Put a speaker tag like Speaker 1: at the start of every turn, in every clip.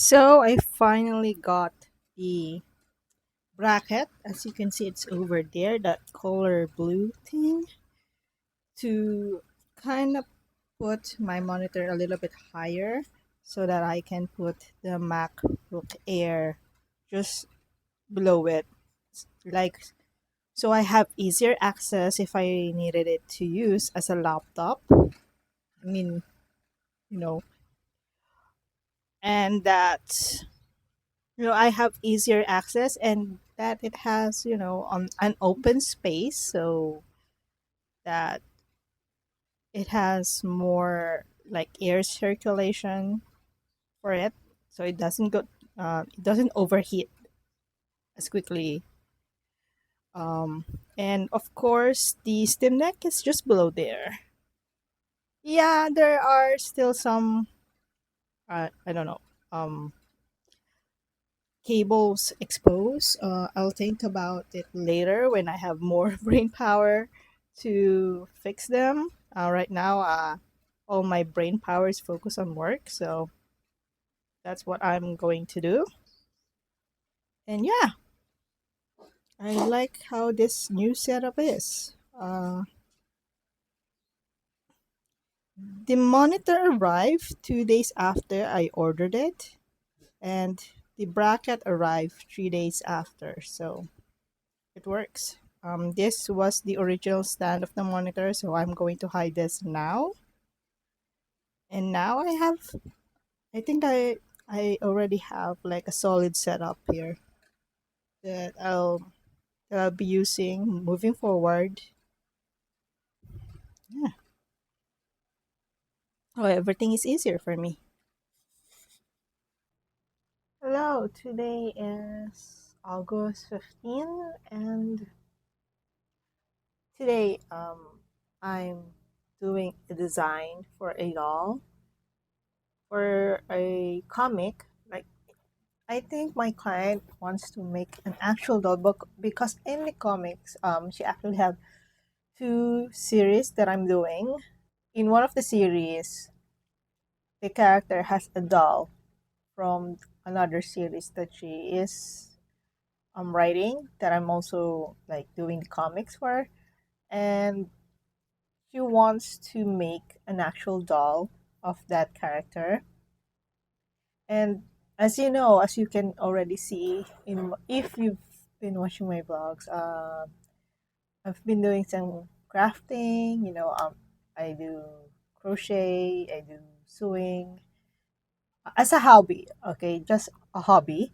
Speaker 1: So I finally got the bracket. As you can see, it's over there, that color blue thing, to kind of put my monitor a little bit higher so that I can put the MacBook Air just below it. Like, so I have easier access if I needed it to use as a laptop. I mean, you know, and that I have easier access, and that it has an open space, so that it has more like air circulation for it, so it doesn't overheat as quickly. And of course the Steam Deck is just below there. Yeah, there are still some I don't know, um cables exposed. I'll think about it later when I have more brain power to fix them. Right now, all my brain power is focused on work, so that's what I'm going to do. And yeah, I like how this new setup is. The monitor arrived 2 days after I ordered it, and the bracket arrived 3 days after, so it works. This was the original stand of the monitor, so I'm going to hide this now. And now I think I already have like a solid setup here that I'll be using moving forward. Yeah, oh, everything is easier for me. Hello, today is August 15, and today I'm doing a design for a doll for a comic. Like, I think my client wants to make an actual doll book because in the comics, she actually have two series that I'm doing. In one of the series, the character has a doll from another series that she is writing, that I'm also like doing the comics for, and she wants to make an actual doll of that character. And as you know, as you can already see in, if you've been watching my vlogs, I've been doing some crafting. I do crochet, I do sewing as a hobby. Okay, just a hobby.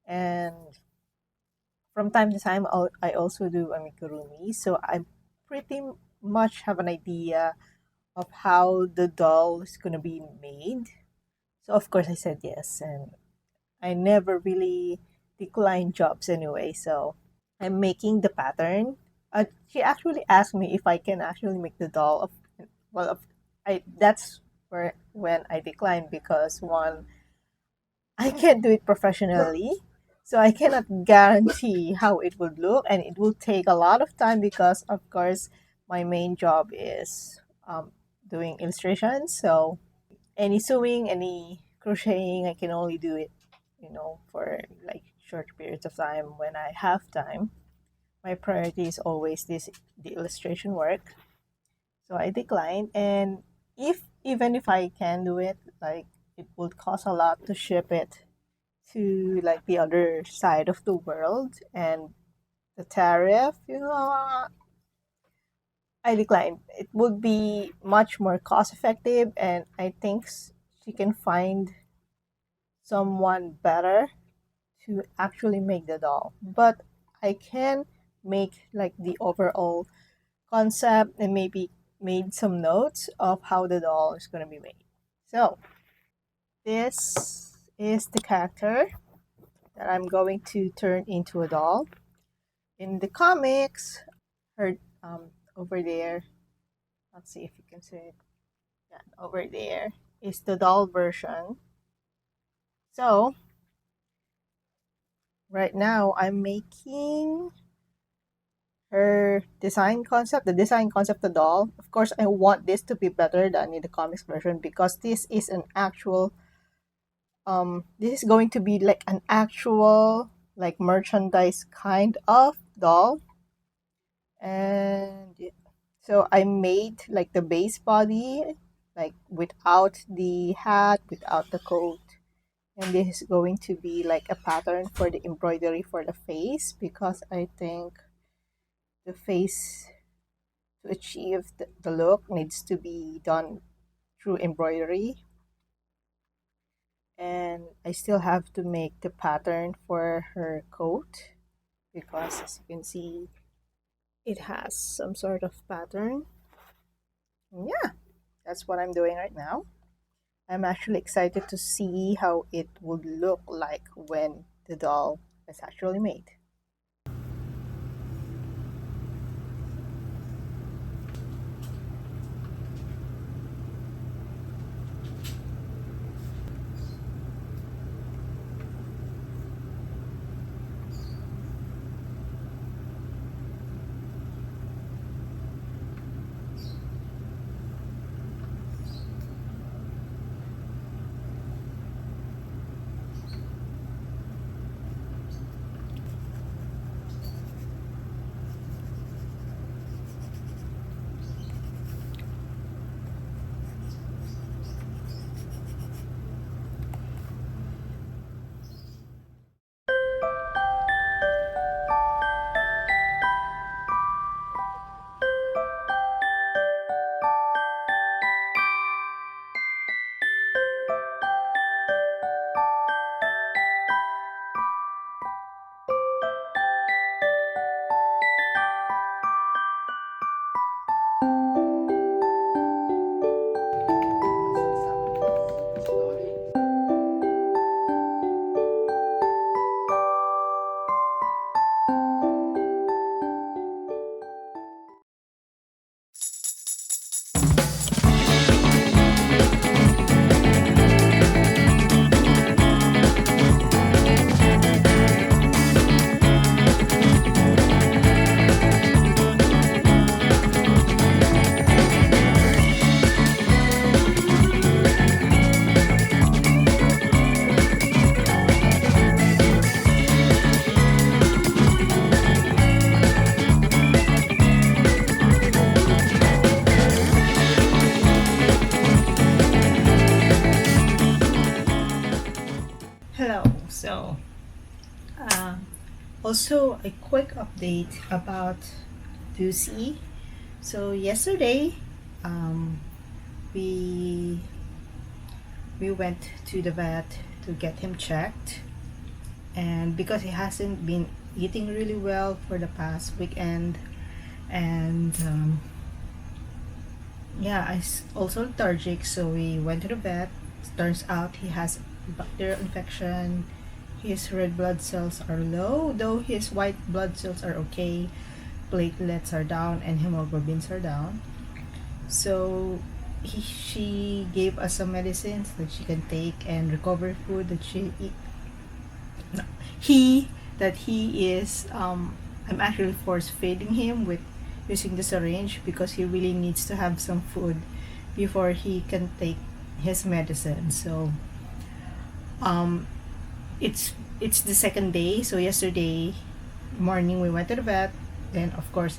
Speaker 1: And from time to time, I also do amigurumi. So I pretty much have an idea of how the doll is gonna be made. So of course I said yes, and I never really decline jobs anyway. So I'm making the pattern. She actually asked me if I can actually make the doll. Of, I that's where when I declined, because one, I can't do it professionally, so I cannot guarantee how it would look, and it will take a lot of time because, of course, my main job is doing illustrations. So any sewing, any crocheting, I can only do it, for like short periods of time when I have time. My priority is always the illustration work. So I declined, and if even if I can do it, like, it would cost a lot to ship it to like the other side of the world, and the tariff, I declined. It would be much more cost effective, and I think she can find someone better to actually make the doll. But I can make like the overall concept and maybe made some notes of how the doll is going to be made. So, this is the character that I'm going to turn into a doll. In the comics, her over there, let's see if you can see it. Yeah, over there is the doll version. So, right now I'm making her design concept, the design concept of the doll. Of course, I want this to be better than in the comics version because this is an actual this is going to be like an actual like merchandise kind of doll. And so I made like the base body, like without the hat, without the coat. And this is going to be like a pattern for the embroidery for the face, because I think the face, to achieve the look, needs to be done through embroidery. And I still have to make the pattern for her coat, because as you can see, it has some sort of pattern. And yeah, that's what I'm doing right now. I'm actually excited to see how it would look like when the doll is actually made. Hello. So, uh, also a quick update about Lucy. So yesterday, um, we we went to the vet to get him checked, and because he hasn't been eating really well for the past weekend, and yeah, also lethargic, so we went to the vet. Turns out he has bacterial infection. His red blood cells are low, though his white blood cells are okay. Platelets are down and hemoglobins are down. So she gave us some medicines that she can take and recovery food that no, he is I'm actually force feeding him with using the syringe, because he really needs to have some food before he can take his medicine. So um it's the second day. So yesterday morning we went to the vet, then of course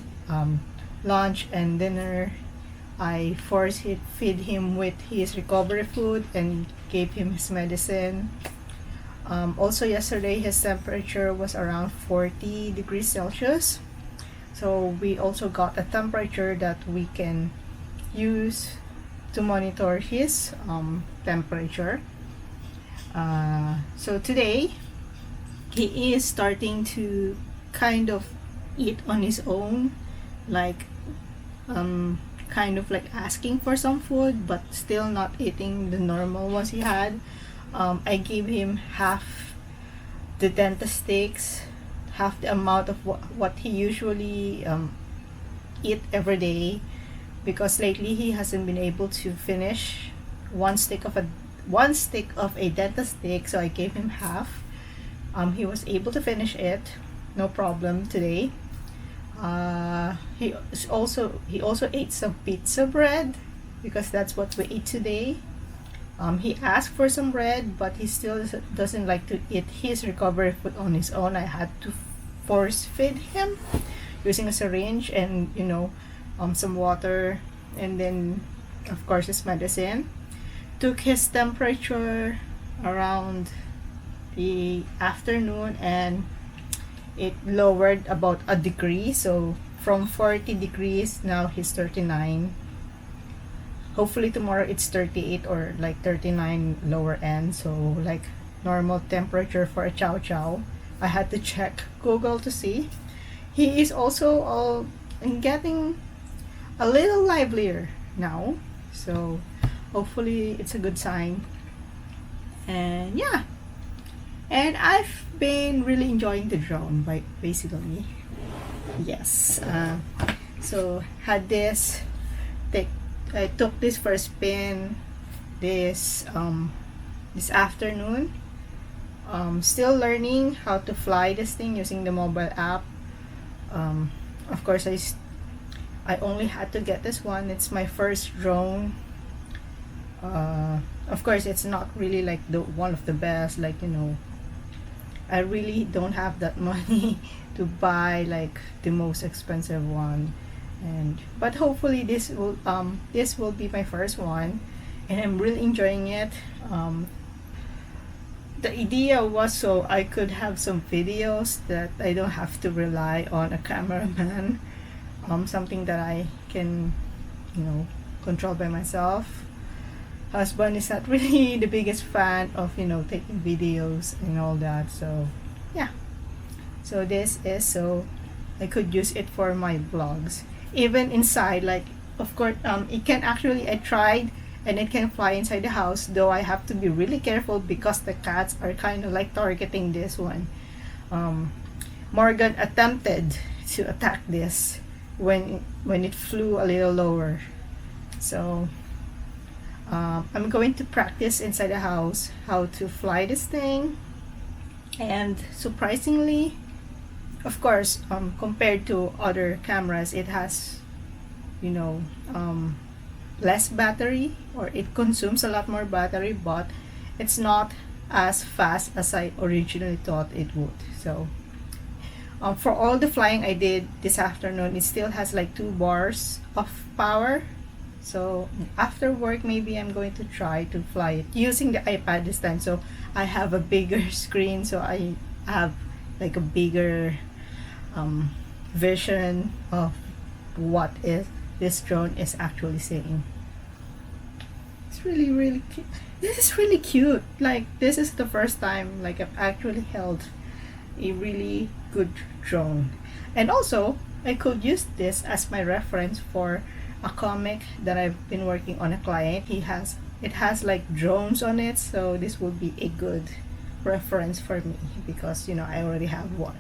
Speaker 1: lunch and dinner I feed him with his recovery food and gave him his medicine. Also yesterday his temperature was around 40 degrees Celsius, so we also got a temperature that we can use to monitor his temperature. So today he is starting to kind of eat on his own, like kind of like asking for some food, but still not eating the normal ones he had. I gave him half the dentist sticks, half the amount of what he usually eat every day, because lately he hasn't been able to finish one stick of a dentist stick. So I gave him half. He was able to finish it, no problem today. He also ate some pizza bread, because that's what we ate today. He asked for some bread, but he still doesn't like to eat his recovery food on his own. I had to force feed him using a syringe and some water, and then of course his medicine. Took his temperature around the afternoon, and it lowered about a degree, so from 40 degrees now he's 39. Hopefully tomorrow it's 38 or like 39 lower end, so like normal temperature for a chow chow. I had to check Google to see. He is also getting a little livelier now, so hopefully it's a good sign. And yeah, and I've been really enjoying the drone by basically. Yes. So had this take I took this first spin this afternoon. Still learning how to fly this thing using the mobile app. Of course I only had to get this one. It's my first drone. Of course it's not really like the one of the best, like I really don't have that money to buy like the most expensive one, but hopefully this will be my first one, and I'm really enjoying it. The idea was so I could have some videos that I don't have to rely on a cameraman, something that I can control by myself. Husband is not really the biggest fan of taking videos and all that, so yeah, so this is so I could use it for my vlogs even inside, like of course it can actually, I tried, and it can fly inside the house, though I have to be really careful because the cats are kind of like targeting this one. Morgan attempted to attack this when it flew a little lower, so I'm going to practice inside the house how to fly this thing. And surprisingly, of course, compared to other cameras, it has less battery, or it consumes a lot more battery, but it's not as fast as I originally thought it would. So for all the flying I did this afternoon, it still has like 2 bars of power. So after work, maybe I'm going to try to fly it using the iPad this time. So I have a bigger screen, so I have like a bigger vision of what is this drone is actually saying. It's really cute. This is really cute. Like this is the first time like I've actually held a really good drone. And also I could use this as my reference for a comic that I've been working on a client. It has like drones on it, so this will be a good reference for me because I already have one.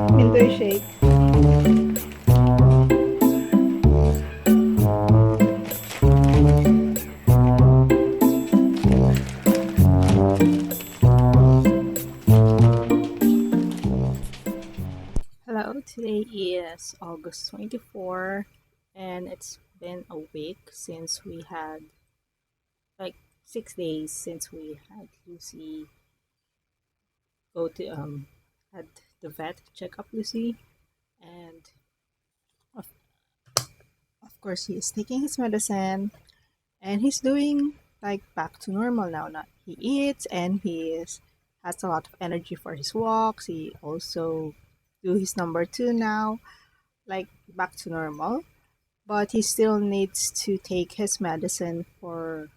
Speaker 1: Mintoy shake. Hello, today is August 24, and it's been a week since we had, like, 6 days since we had Lucy go to, had the vet check up Lucy, and of, of course, he is taking his medicine, and he's doing like back to normal now. Not he eats, and has a lot of energy for his walks. He also do his number two now, like back to normal. But he still needs to take his medicine for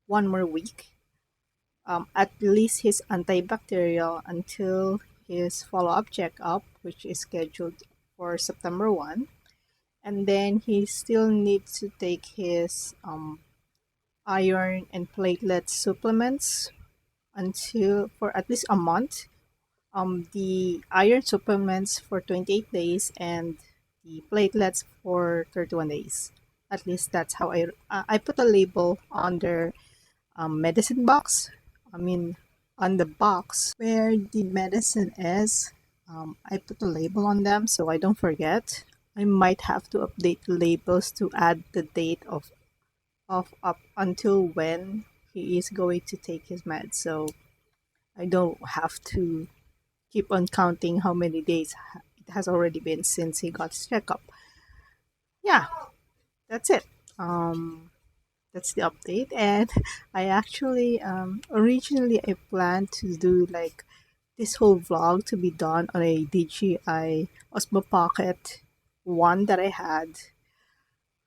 Speaker 1: 1 more week. At least his antibacterial until his follow-up checkup, which is scheduled for September 1. And then he still needs to take his iron and platelet supplements until for at least a month. The iron supplements for 28 days and the platelets for 31 days. At least that's how I put a label on their medicine box. I mean, on the box where the medicine is, I put a label on them so I don't forget. I might have to update the labels to add the date of up until when he is going to take his meds, so I don't have to keep on counting how many days it has already been since he got his checkup. Yeah, that's it. That's the update. And I actually originally I planned to do like this whole vlog to be done on a DJI Osmo Pocket one that I had,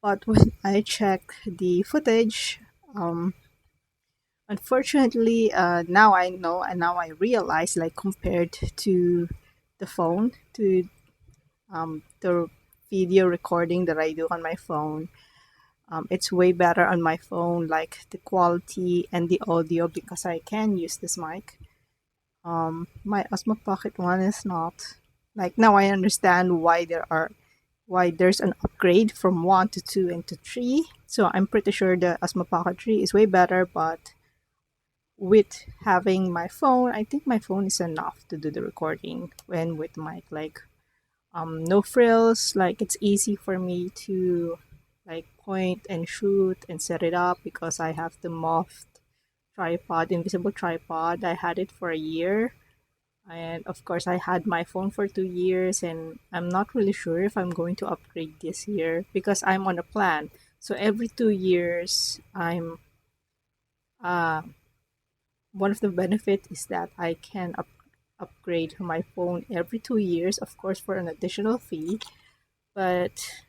Speaker 1: but when I checked the footage, um, unfortunately, now I know and now I realize, like compared to the phone, to the video recording that I do on my phone, it's way better on my phone, like the quality and the audio because I can use this mic. My Osmo Pocket one is not. Like now I understand why there's an upgrade from 1 to 2 and to 3. So I'm pretty sure the Osmo Pocket 3 is way better, but with having my phone, I think my phone is enough to do the recording when with mic, like no frills, like it's easy for me to like point and shoot and set it up because I have the moft tripod, invisible tripod. I had it for a year, and of course I had my phone for 2 years, and I'm not really sure if I'm going to upgrade this year because I'm on a plan. So every 2 years uh one of the benefits is that I can upgrade my phone every 2 years, of course, for an additional fee. But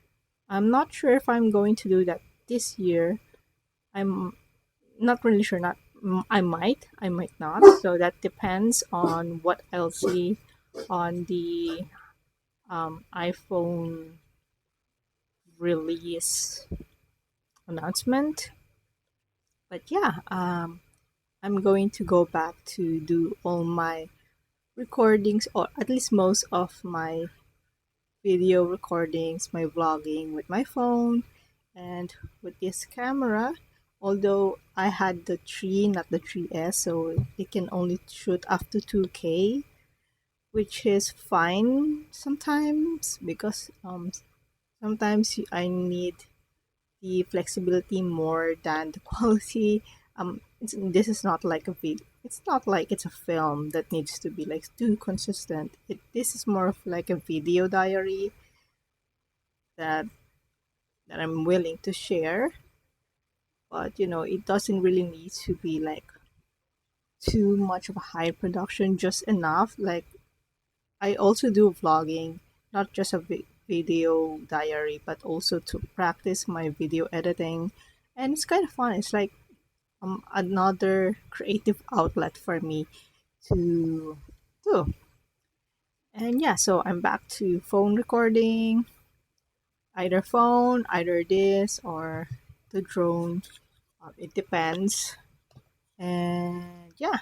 Speaker 1: I'm not sure if I'm going to do that this year. I'm not really sure. Not I might not. So that depends on what I'll see on the iPhone release announcement. But yeah, I'm going to go back to do all my recordings, or at least most of my video recordings, my vlogging with my phone and with this camera. Although I had the 3, not the 3S, so it can only shoot up to 2K, which is fine sometimes because sometimes I need the flexibility more than the quality. This is not like a video. It's not like it's a film that needs to be like too consistent. This is more of like a video diary that I'm willing to share. But it doesn't really need to be like too much of a high production. Just enough. Like I also do vlogging, not just a video diary, but also to practice my video editing, and it's kind of fun. It's like another creative outlet for me to do. And yeah, so I'm back to phone recording, either phone, either this or the drone. It depends. And yeah,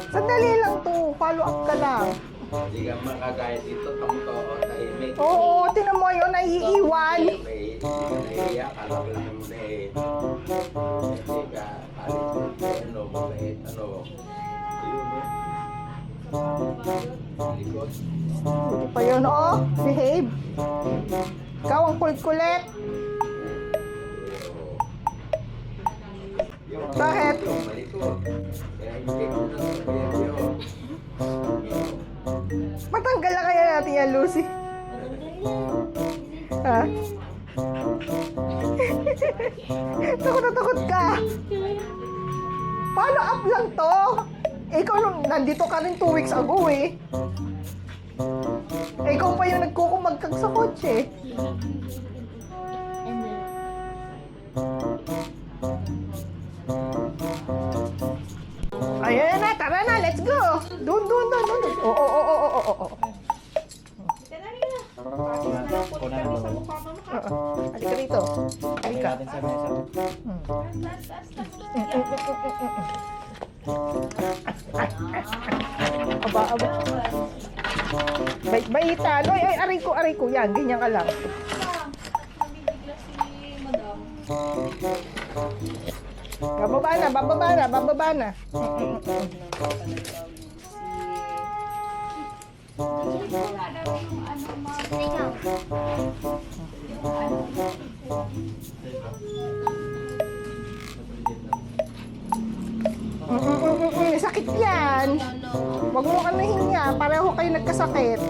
Speaker 1: Sandali lang to. Follow up ka lang.
Speaker 2: Hindi ka makagaya dito, tamto o tahimik.
Speaker 1: Oo, tinan mo yun, naiiwan.
Speaker 2: May naiiyak, alam mo naman na eh. Hindi ka, alis mo, mabait, Yun eh. Likod.
Speaker 1: Buti pa yun, oh. Behave. Ikaw ang kulit-kulit. Bakit?
Speaker 2: Malikot. Kaya hindi ko na sabihin yun.
Speaker 1: Matanggal na kaya natin yan, Lucy. Ha? Takot na takot ka. Follow up lang to. Ikaw nung nandito ka rin 2 weeks ago eh. Ikaw pa yung nagkukumagkag sa kotse. Ayan na, tara na, let's go. Doon. Oo. Halika rito. Halika. Aba. Bait-baitan. Oy, aray ko. Yan, ganyan ka lang.
Speaker 3: Nabibigla si Madam.
Speaker 1: Bababa na.
Speaker 3: Wala daw yung ano, ma'am.
Speaker 1: Sakit yan. Huwag mo ka nahinya. Pareho kayo nagkasakit.